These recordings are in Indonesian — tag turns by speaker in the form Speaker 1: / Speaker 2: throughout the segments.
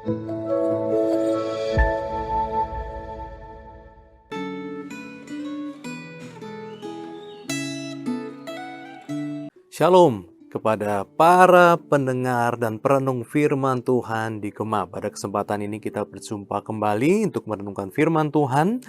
Speaker 1: Shalom kepada para pendengar dan perenung firman Tuhan di Gema. Pada kesempatan ini kita berjumpa kembali untuk merenungkan firman Tuhan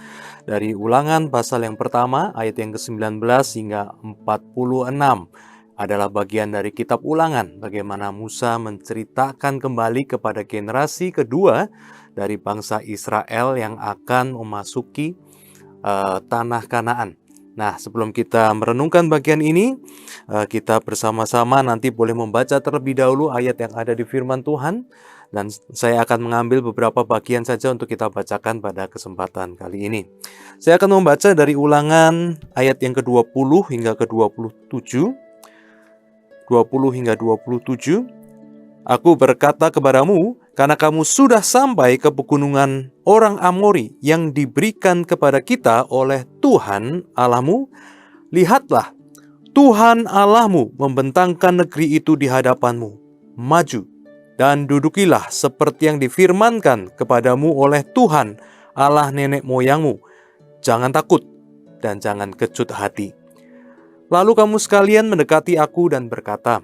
Speaker 1: dari Ulangan pasal yang pertama ayat yang ke-19 hingga 46. Adalah bagian dari kitab Ulangan, bagaimana Musa menceritakan kembali kepada generasi kedua dari bangsa Israel yang akan memasuki tanah Kanaan. Nah, sebelum kita merenungkan bagian ini, kita bersama-sama nanti boleh membaca terlebih dahulu ayat yang ada di firman Tuhan, dan saya akan mengambil beberapa bagian saja untuk kita bacakan pada kesempatan kali ini. Saya akan membaca dari Ulangan ayat yang ke-20 hingga ke-27. 20 hingga 27. Aku berkata kepadamu, karena kamu sudah sampai ke pegunungan orang Amori yang diberikan kepada kita oleh Tuhan Allahmu, lihatlah, Tuhan Allahmu membentangkan negeri itu di hadapanmu. Maju dan dudukilah seperti yang difirmankan kepadamu oleh Tuhan Allah nenek moyangmu. Jangan takut dan jangan kecut hati. Lalu kamu sekalian mendekati aku dan berkata,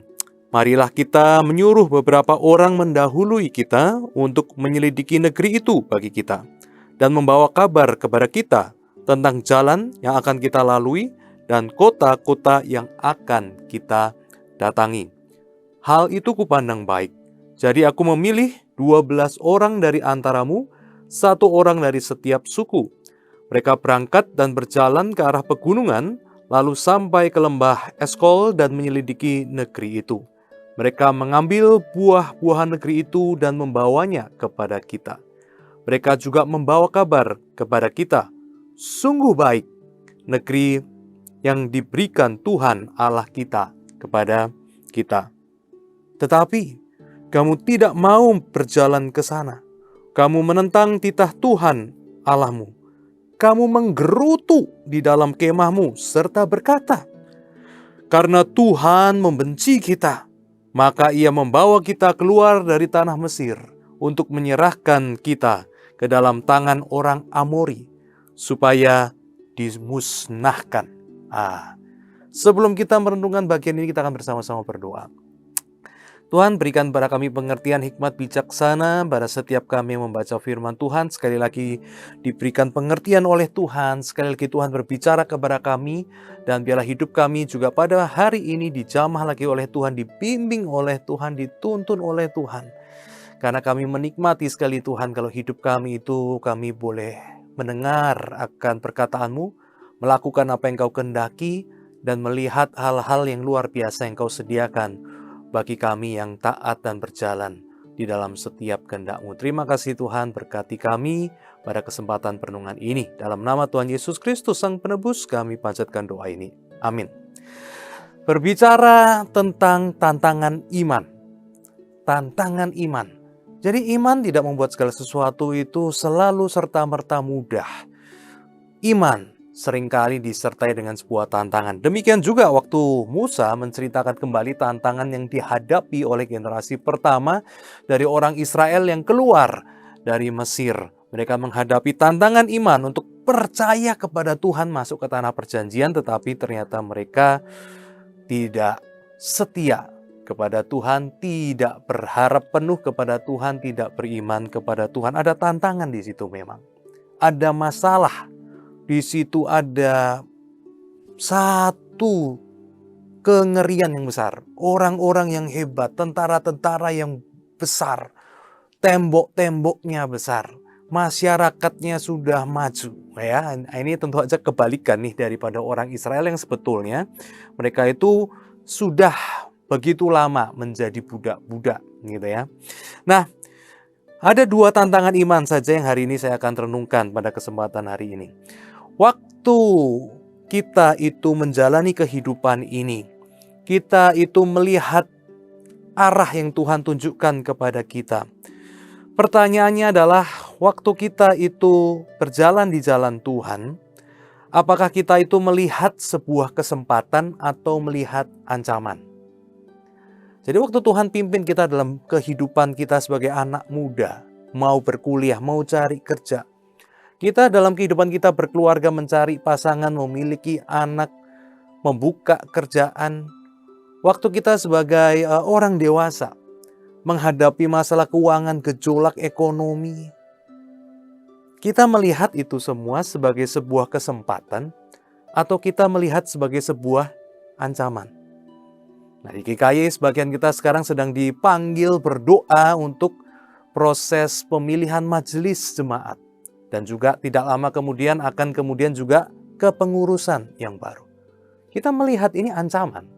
Speaker 1: marilah kita menyuruh beberapa orang mendahului kita untuk menyelidiki negeri itu bagi kita, dan membawa kabar kepada kita tentang jalan yang akan kita lalui dan kota-kota yang akan kita datangi. Hal itu kupandang baik. Jadi aku memilih 12 orang dari antaramu, 1 orang dari setiap suku. Mereka berangkat dan berjalan ke arah pegunungan, lalu sampai ke lembah Eskol dan menyelidiki negeri itu. Mereka mengambil buah-buahan negeri itu dan membawanya kepada kita. Mereka juga membawa kabar kepada kita, sungguh baik negeri yang diberikan Tuhan Allah kita kepada kita. Tetapi kamu tidak mau berjalan ke sana. Kamu menentang titah Tuhan Allahmu. Kamu menggerutu di dalam kemahmu serta berkata, karena Tuhan membenci kita, maka ia membawa kita keluar dari tanah Mesir untuk menyerahkan kita ke dalam tangan orang Amori, supaya dimusnahkan. Sebelum kita merenungkan bagian ini, kita akan bersama-sama berdoa. Tuhan, berikan pada kami pengertian hikmat bijaksana pada setiap kami membaca firman Tuhan. Sekali lagi diberikan pengertian oleh Tuhan. Sekali lagi Tuhan berbicara kepada kami. Dan biarlah hidup kami juga pada hari ini dijamah lagi oleh Tuhan. Dibimbing oleh Tuhan, dituntun oleh Tuhan. Karena kami menikmati sekali Tuhan kalau hidup kami itu kami boleh mendengar akan perkataanmu, melakukan apa yang Kau kehendaki, dan melihat hal-hal yang luar biasa yang Kau sediakan bagi kami yang taat dan berjalan di dalam setiap kehendak-Mu. Terima kasih Tuhan, berkati kami pada kesempatan perenungan ini. Dalam nama Tuhan Yesus Kristus Sang Penebus, kami panjatkan doa ini. Amin. Berbicara tentang tantangan iman. Tantangan iman. Jadi iman tidak membuat segala sesuatu itu selalu serta-merta mudah. Iman seringkali disertai dengan sebuah tantangan. Demikian juga waktu Musa menceritakan kembali tantangan yang dihadapi oleh generasi pertama dari orang Israel yang keluar dari Mesir. Mereka menghadapi tantangan iman untuk percaya kepada Tuhan masuk ke tanah perjanjian, tetapi ternyata mereka tidak setia kepada Tuhan, tidak berharap penuh kepada Tuhan, tidak beriman kepada Tuhan. Ada tantangan di situ memang. Ada masalah. Di situ ada satu kengerian yang besar. Orang-orang yang hebat, tentara-tentara yang besar. Tembok-temboknya besar. Masyarakatnya sudah maju. Ya, ini tentu saja kebalikan nih daripada orang Israel yang sebetulnya mereka itu sudah begitu lama menjadi budak-budak gitu ya. Nah, ada 2 tantangan iman saja yang hari ini saya akan renungkan pada kesempatan hari ini. Waktu kita itu menjalani kehidupan ini, kita itu melihat arah yang Tuhan tunjukkan kepada kita. Pertanyaannya adalah, waktu kita itu berjalan di jalan Tuhan, apakah kita itu melihat sebuah kesempatan atau melihat ancaman? Jadi waktu Tuhan pimpin kita dalam kehidupan kita sebagai anak muda, mau berkuliah, mau cari kerja. Kita dalam kehidupan kita berkeluarga, mencari pasangan, memiliki anak, membuka kerjaan. Waktu kita sebagai orang dewasa, menghadapi masalah keuangan, gejolak ekonomi. Kita melihat itu semua sebagai sebuah kesempatan atau kita melihat sebagai sebuah ancaman. Nah, di GKY sebagian kita sekarang sedang dipanggil berdoa untuk proses pemilihan majelis jemaat. Dan juga tidak lama kemudian akan kemudian juga kepengurusan yang baru. Kita melihat ini ancaman.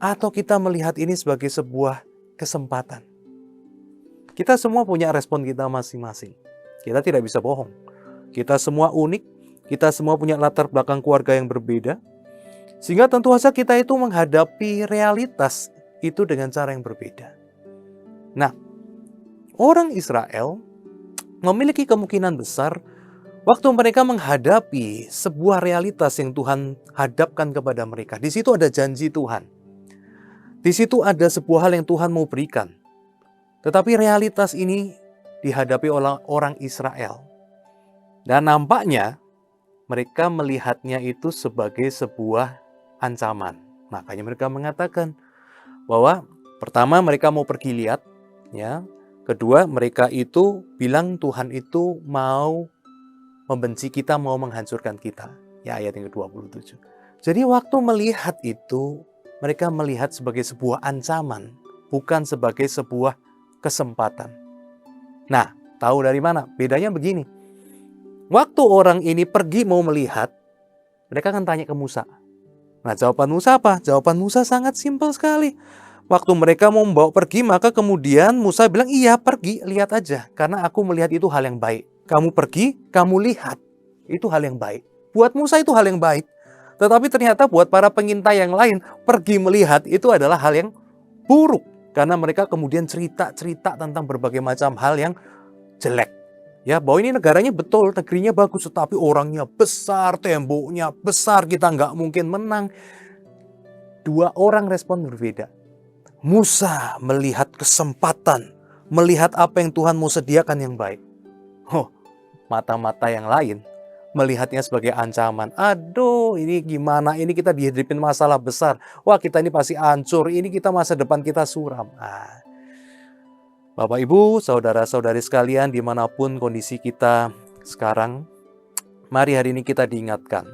Speaker 1: Atau kita melihat ini sebagai sebuah kesempatan. Kita semua punya respon kita masing-masing. Kita tidak bisa bohong. Kita semua unik. Kita semua punya latar belakang keluarga yang berbeda. Sehingga tentu saja kita itu menghadapi realitas itu dengan cara yang berbeda. Nah, orang Israel memiliki kemungkinan besar waktu mereka menghadapi sebuah realitas yang Tuhan hadapkan kepada mereka. Di situ ada janji Tuhan. Di situ ada sebuah hal yang Tuhan mau berikan. Tetapi realitas ini dihadapi oleh orang Israel. Dan nampaknya mereka melihatnya itu sebagai sebuah ancaman. Makanya mereka mengatakan bahwa pertama mereka mau pergi lihat, ya. Kedua, mereka itu bilang Tuhan itu mau membenci kita, mau menghancurkan kita. Ya, ayat yang ke-27. Jadi waktu melihat itu, mereka melihat sebagai sebuah ancaman, bukan sebagai sebuah kesempatan. Nah, tahu dari mana? Bedanya begini. Waktu orang ini pergi mau melihat, mereka akan tanya ke Musa. Nah, jawaban Musa apa? Jawaban Musa sangat simpel sekali. Waktu mereka mau membawa pergi, maka kemudian Musa bilang, iya pergi, lihat aja. Karena aku melihat itu hal yang baik. Kamu pergi, kamu lihat. Itu hal yang baik. Buat Musa itu hal yang baik. Tetapi ternyata buat para pengintai yang lain, pergi melihat itu adalah hal yang buruk. Karena mereka kemudian cerita-cerita tentang berbagai macam hal yang jelek. Ya, bahwa ini negaranya betul, negerinya bagus, tetapi orangnya besar, temboknya besar, kita nggak mungkin menang. Dua orang respon berbeda. Musa melihat kesempatan, melihat apa yang Tuhan mau sediakan yang baik. Mata-mata yang lain melihatnya sebagai ancaman. Aduh, ini gimana? Ini kita dihadapin masalah besar. Wah, kita ini pasti hancur. Ini kita masa depan kita suram. Bapak, Ibu, saudara-saudari sekalian, dimanapun kondisi kita sekarang, mari hari ini kita diingatkan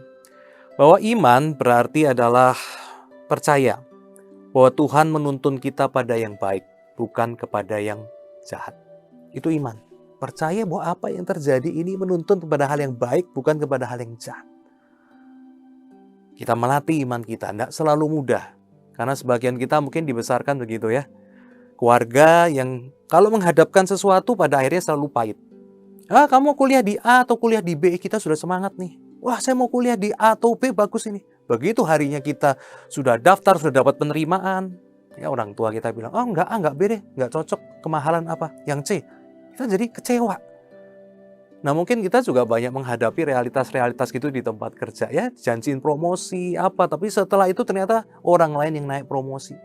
Speaker 1: bahwa iman berarti adalah percaya bahwa Tuhan menuntun kita pada yang baik, bukan kepada yang jahat. Itu iman. Percaya bahwa apa yang terjadi ini menuntun kepada hal yang baik, bukan kepada hal yang jahat. Kita melatih iman kita, tidak selalu mudah. Karena sebagian kita mungkin dibesarkan begitu ya. Keluarga yang kalau menghadapkan sesuatu pada akhirnya selalu pahit. Kamu kuliah di A atau kuliah di B, kita sudah semangat nih. Wah, saya mau kuliah di A atau B, bagus ini. Begitu harinya kita sudah daftar, sudah dapat penerimaan, ya orang tua kita bilang, enggak B deh, enggak cocok, kemahalan apa, yang C. Kita jadi kecewa. Nah, mungkin kita juga banyak menghadapi realitas-realitas gitu di tempat kerja ya, janjiin promosi apa, tapi setelah itu ternyata orang lain yang naik promosi.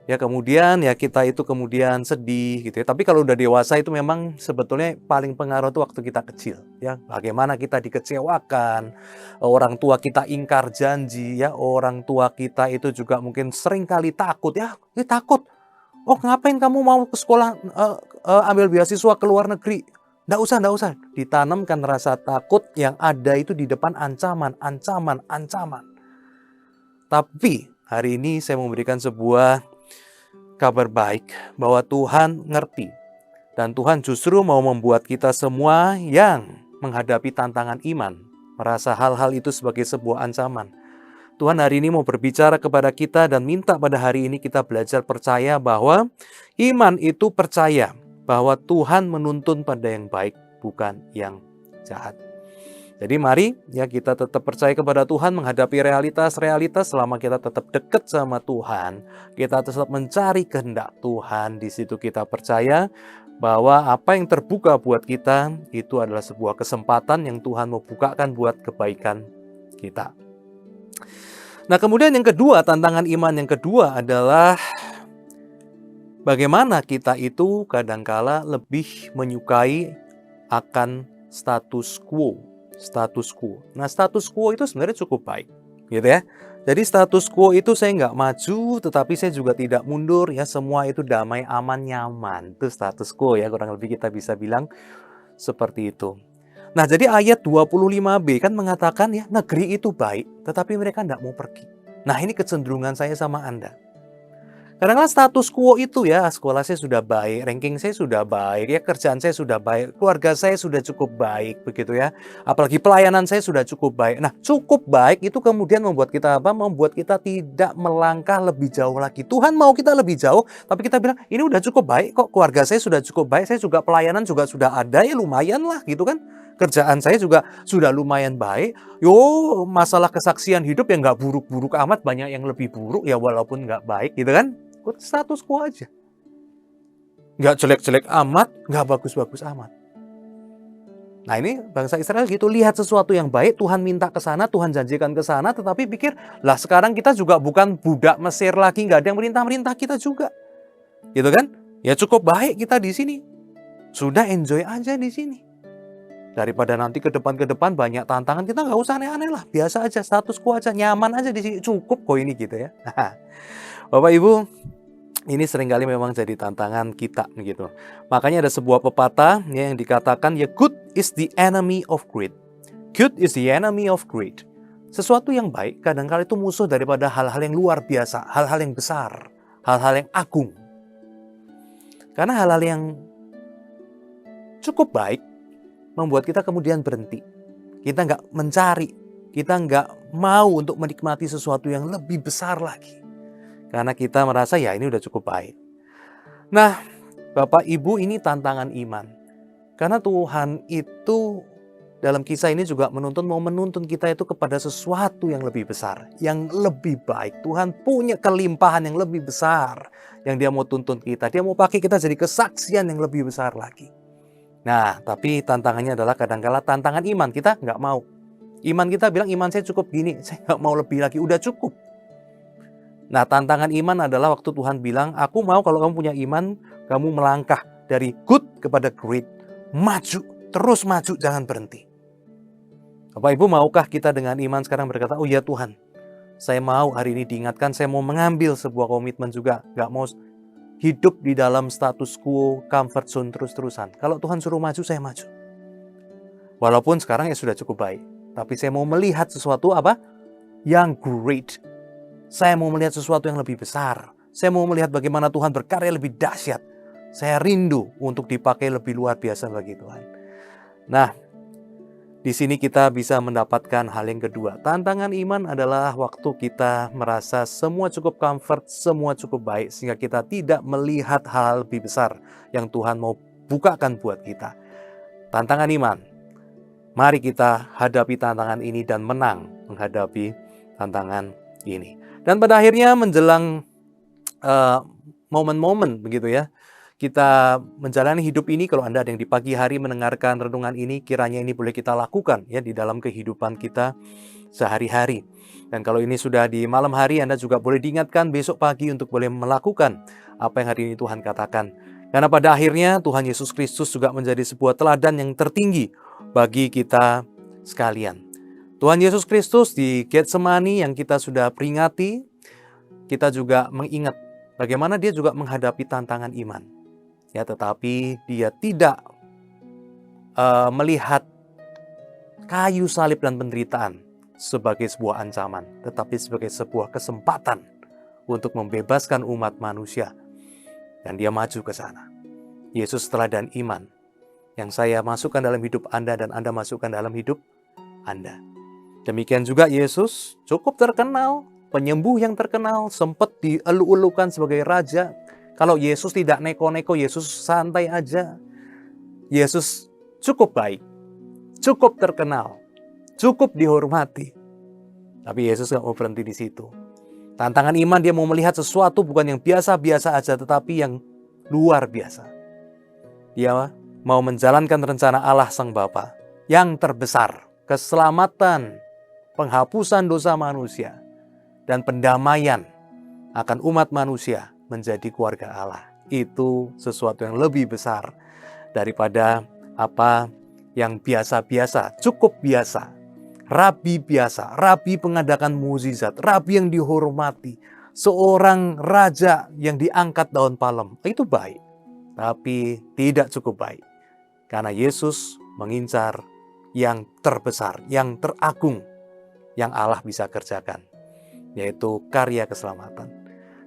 Speaker 1: Ya kemudian ya kita itu kemudian sedih gitu ya. Tapi kalau udah dewasa itu memang sebetulnya paling pengaruh itu waktu kita kecil ya. Bagaimana kita dikecewakan, orang tua kita ingkar janji ya, orang tua kita itu juga mungkin sering kali takut ya. Takut. Ngapain kamu mau ke sekolah ambil beasiswa ke luar negeri? Nggak usah. Ditanamkan rasa takut yang ada itu di depan ancaman. Tapi hari ini saya memberikan sebuah kabar baik bahwa Tuhan ngerti dan Tuhan justru mau membuat kita semua yang menghadapi tantangan iman merasa hal-hal itu sebagai sebuah ancaman. Tuhan hari ini mau berbicara kepada kita dan minta pada hari ini kita belajar percaya bahwa iman itu percaya bahwa Tuhan menuntun pada yang baik, bukan yang jahat. Jadi mari ya kita tetap percaya kepada Tuhan, menghadapi realitas-realitas selama kita tetap dekat sama Tuhan. Kita tetap mencari kehendak Tuhan. Di situ kita percaya bahwa apa yang terbuka buat kita itu adalah sebuah kesempatan yang Tuhan mau bukakan buat kebaikan kita. Nah, kemudian yang kedua, tantangan iman yang kedua adalah bagaimana kita itu kadangkala lebih menyukai akan status quo. Status quo. Nah, status quo itu sebenarnya cukup baik, gitu ya. Jadi status quo itu saya nggak maju, tetapi saya juga tidak mundur, ya semua itu damai, aman, nyaman. Itu status quo ya, kurang lebih kita bisa bilang seperti itu. Nah, jadi ayat 25b kan mengatakan ya, negeri itu baik, tetapi mereka nggak mau pergi. Nah, ini kecenderungan saya sama Anda. Kadang-kadang status quo itu ya, sekolah saya sudah baik, ranking saya sudah baik, ya kerjaan saya sudah baik, keluarga saya sudah cukup baik, begitu ya. Apalagi pelayanan saya sudah cukup baik. Nah, cukup baik itu kemudian membuat kita apa? Membuat kita tidak melangkah lebih jauh lagi. Tuhan mau kita lebih jauh, tapi kita bilang, ini udah cukup baik kok, keluarga saya sudah cukup baik, saya juga pelayanan juga sudah ada, ya lumayan lah gitu kan. Kerjaan saya juga sudah lumayan baik. Yo, masalah kesaksian hidup yang nggak buruk-buruk amat, banyak yang lebih buruk ya walaupun nggak baik gitu kan. Status quo aja. Nggak jelek-jelek amat, nggak bagus-bagus amat. Nah, ini bangsa Israel gitu, lihat sesuatu yang baik, Tuhan minta ke sana, Tuhan janjikan ke sana, tetapi pikir, lah sekarang kita juga bukan budak Mesir lagi, nggak ada yang merintah-merintah kita juga. Gitu kan? Ya cukup baik kita di sini. Sudah enjoy aja di sini. Daripada nanti ke depan banyak tantangan, kita nggak usah aneh-aneh lah, biasa aja, status quo aja, nyaman aja di sini, cukup kok ini gitu ya. Bapak Ibu, ini seringkali memang jadi tantangan kita gitu. Makanya ada sebuah pepatah ya, yang dikatakan ya, good is the enemy of great. Good is the enemy of great. Sesuatu yang baik kadang-kala itu musuh daripada hal-hal yang luar biasa, hal-hal yang besar, hal-hal yang agung. Karena hal-hal yang cukup baik membuat kita kemudian berhenti. Kita nggak mencari, kita nggak mau untuk menikmati sesuatu yang lebih besar lagi. Karena kita merasa ya ini udah cukup baik. Nah, Bapak Ibu, ini tantangan iman. Karena Tuhan itu dalam kisah ini juga mau menuntun kita itu kepada sesuatu yang lebih besar, yang lebih baik. Tuhan punya kelimpahan yang lebih besar yang Dia mau tuntun kita. Dia mau pakai kita jadi kesaksian yang lebih besar lagi. Nah, tapi tantangannya adalah kadang-kala tantangan iman. Kita nggak mau. Iman kita bilang, iman saya cukup gini, saya nggak mau lebih lagi, udah cukup. Nah, tantangan iman adalah waktu Tuhan bilang, aku mau kalau kamu punya iman, kamu melangkah dari good kepada great. Maju, terus maju, jangan berhenti. Bapak Ibu, maukah kita dengan iman sekarang berkata, oh ya Tuhan, saya mau hari ini diingatkan, saya mau mengambil sebuah komitmen juga. Gak mau hidup di dalam status quo, comfort zone terus-terusan. Kalau Tuhan suruh maju, saya maju. Walaupun sekarang ya sudah cukup baik. Tapi saya mau melihat sesuatu apa? Yang great. Saya mau melihat sesuatu yang lebih besar. Saya mau melihat bagaimana Tuhan berkarya lebih dahsyat. Saya rindu untuk dipakai lebih luar biasa bagi Tuhan. Nah, di sini kita bisa mendapatkan hal yang kedua. Tantangan iman adalah waktu kita merasa semua cukup comfort, semua cukup baik, sehingga kita tidak melihat hal lebih besar yang Tuhan mau bukakan buat kita. Tantangan iman. Mari kita hadapi tantangan ini dan menang menghadapi tantangan ini. Dan pada akhirnya menjelang momen-momen begitu ya, kita menjalani hidup ini. Kalau Anda ada yang di pagi hari mendengarkan renungan ini, kiranya ini boleh kita lakukan ya di dalam kehidupan kita sehari-hari. Dan kalau ini sudah di malam hari, Anda juga boleh diingatkan besok pagi untuk boleh melakukan apa yang hari ini Tuhan katakan. Karena pada akhirnya Tuhan Yesus Kristus juga menjadi sebuah teladan yang tertinggi bagi kita sekalian. Tuhan Yesus Kristus di Getsemani yang kita sudah peringati, kita juga mengingat bagaimana Dia juga menghadapi tantangan iman. Ya, tetapi Dia tidak melihat kayu salib dan penderitaan sebagai sebuah ancaman, tetapi sebagai sebuah kesempatan untuk membebaskan umat manusia. Dan Dia maju ke sana. Yesus teladan iman yang saya masukkan dalam hidup Anda dan Anda masukkan dalam hidup Anda. Demikian juga Yesus cukup terkenal, penyembuh yang terkenal, sempat dielu-elukan sebagai raja. Kalau Yesus tidak neko-neko, Yesus santai aja. Yesus cukup baik, cukup terkenal, cukup dihormati. Tapi Yesus gak mau berhenti di situ. Tantangan iman, Dia mau melihat sesuatu bukan yang biasa-biasa aja, tetapi yang luar biasa. Dia mau menjalankan rencana Allah Sang Bapa yang terbesar, keselamatan, penghapusan dosa manusia, dan pendamaian akan umat manusia menjadi keluarga Allah. itu sesuatu yang lebih besar daripada apa yang biasa-biasa, cukup biasa. Rabi biasa, rabi pengadakan mukjizat, rabi yang dihormati, seorang raja yang diangkat daun palem. Itu baik, tapi tidak cukup baik. Karena Yesus mengincar yang terbesar, yang teragung, yang Allah bisa kerjakan, yaitu karya keselamatan.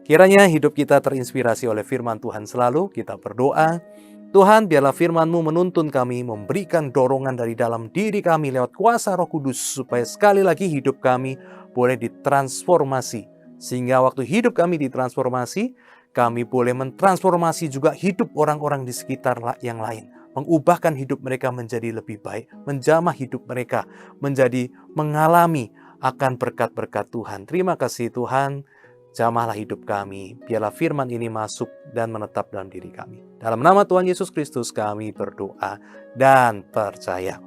Speaker 1: Kiranya hidup kita terinspirasi oleh firman Tuhan selalu. Kita berdoa, Tuhan biarlah firman-Mu menuntun kami, memberikan dorongan dari dalam diri kami lewat kuasa Roh Kudus, supaya sekali lagi hidup kami boleh ditransformasi. Sehingga waktu hidup kami ditransformasi, kami boleh mentransformasi juga hidup orang-orang di sekitar yang lain. Mengubahkan hidup mereka menjadi lebih baik, menjamah hidup mereka menjadi mengalami akan berkat-berkat Tuhan. Terima kasih Tuhan, jamahlah hidup kami, biarlah firman ini masuk dan menetap dalam diri kami. Dalam nama Tuhan Yesus Kristus kami berdoa dan percaya.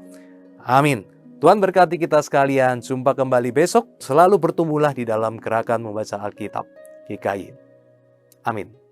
Speaker 1: Amin. Tuhan berkati kita sekalian, jumpa kembali besok, selalu bertumbuhlah di dalam gerakan membaca Alkitab GKI. Amin.